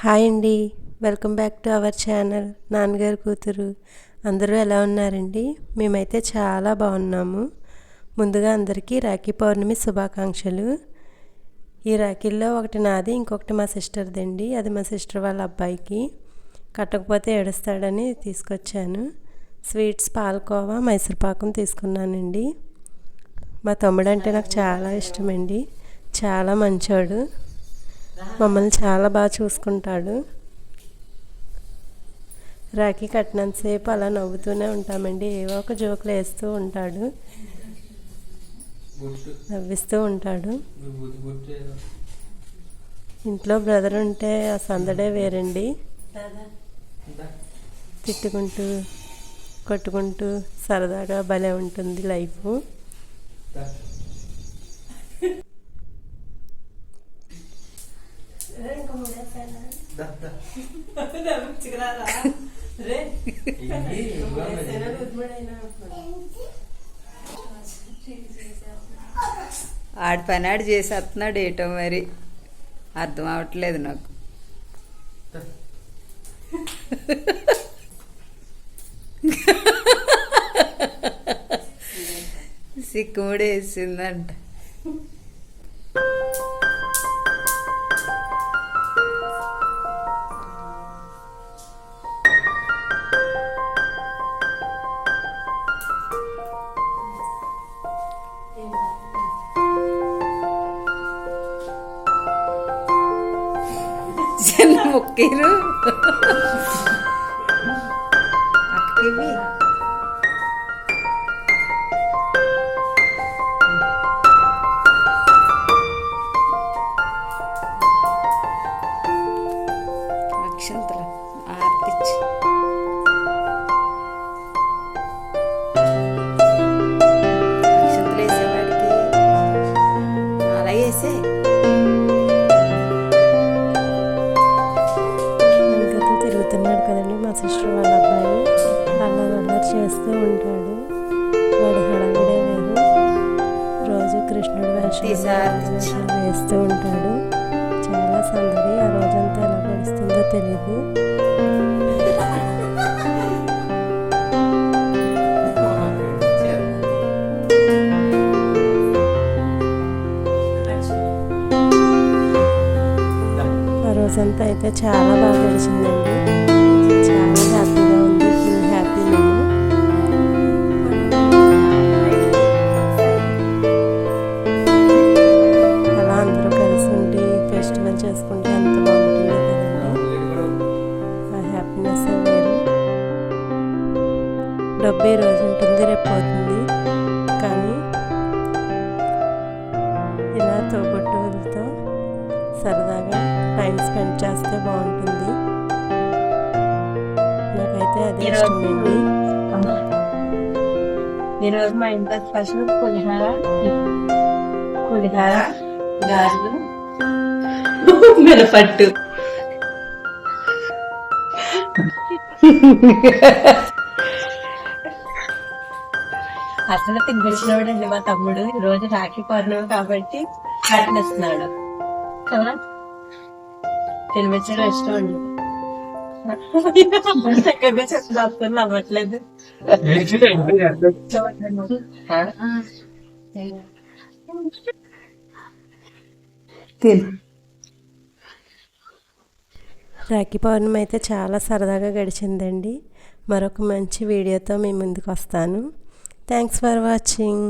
Hi అండి, welcome back to our channel నాన్నగారు కూతురు. అందరూ ఎలా ఉన్నారండి? మేమైతే చాలా బాగున్నాము. ముందుగా అందరికీ రాఖీ పౌర్ణమి శుభాకాంక్షలు. ఈ రాఖీల్లో ఒకటి నాది, ఇంకొకటి మా సిస్టర్దండి. అది మా సిస్టర్ వాళ్ళ అబ్బాయికి కట్టకపోతే ఏడుస్తాడని తీసుకొచ్చాను. స్వీట్స్ పాలకోవా మైసూర్పాకం తీసుకున్నానండి. మా తమ్ముడు అంటే నాకు చాలా ఇష్టమండి. చాలా మంచోడు, మమ్మల్ని చాలా బాగా చూసుకుంటాడు. రాఖీ కట్టినంతసేపు అలా నవ్వుతూనే ఉంటామండి. ఏవో ఒక జోకులు వేస్తూ ఉంటాడు, నవ్విస్తూ ఉంటాడు. ఇంట్లో బ్రదర్ ఉంటే ఆ సందడే వేరండి. తిట్టుకుంటూ కొట్టుకుంటూ సరదాగా భలే ఉంటుంది లైఫ్. ఆడి పని ఆడు చేసేస్తున్నాడు. ఏటో మరి అర్థం అవట్లేదు నాకు. సిక్కుముడి వేసిందంట. చిన్న ముక్కీరు అక్కకి అక్షంతలు ఆర్తిచ్చి అక్షంతలు వేసేవాడికి అలా వేసే తిరుగుతున్నాడు కదండి మా సిస్టర్ వాళ్ళ అబ్బాయి. అల్లరి చేస్తూ ఉంటాడు. వాడి హడావిడే వేరు. రోజు కృష్ణుడు వేషాలు వేస్తూ ఉంటాడు. చాలా సందడి. ఆ రోజంతా ఎలా గడుస్తుందో తెలీదు. ఆ రోజంతా అయితే చాలా బాగా గడిచిందండి. చాలా హ్యాపీగా ఉంది. ఫుల్ హ్యాపీ మేము. అలా అందరూ కలిసి ఉండి ఫెస్టివల్ చేసుకుంటే ఎంత బాగుంటుందో కదండి. ఆ హ్యాపీనెస్ వేరు. డబ్బు ఈ రోజు ఉంటుంది, రేపు పోతుంది. కానీ ఇలా తోబుట్టువులతో సరదాగా టైం స్పెండ్ చేస్తే బాగుంటుంది. నాకైతే అదే ఇష్టమండి. ఈరోజు మా ఇంట్లో స్పెషల్ పులిహార గారెలు మినపట్టు. అసలు తినిపించినవాడండి మా తమ్ముడు. ఈరోజు రాఖీ పౌర్ణమి కాబట్టి కట్టిస్తున్నాడు కదా. తినిపించడం ఇష్టం అండి. చెప్తాను అవ్వట్లేదు. రాఖీ పౌర్ణమి అయితే చాలా సరదాగా గడిచిందండి. మరొక మంచి వీడియోతో మీ ముందుకు వస్తాను. Thanks for watching.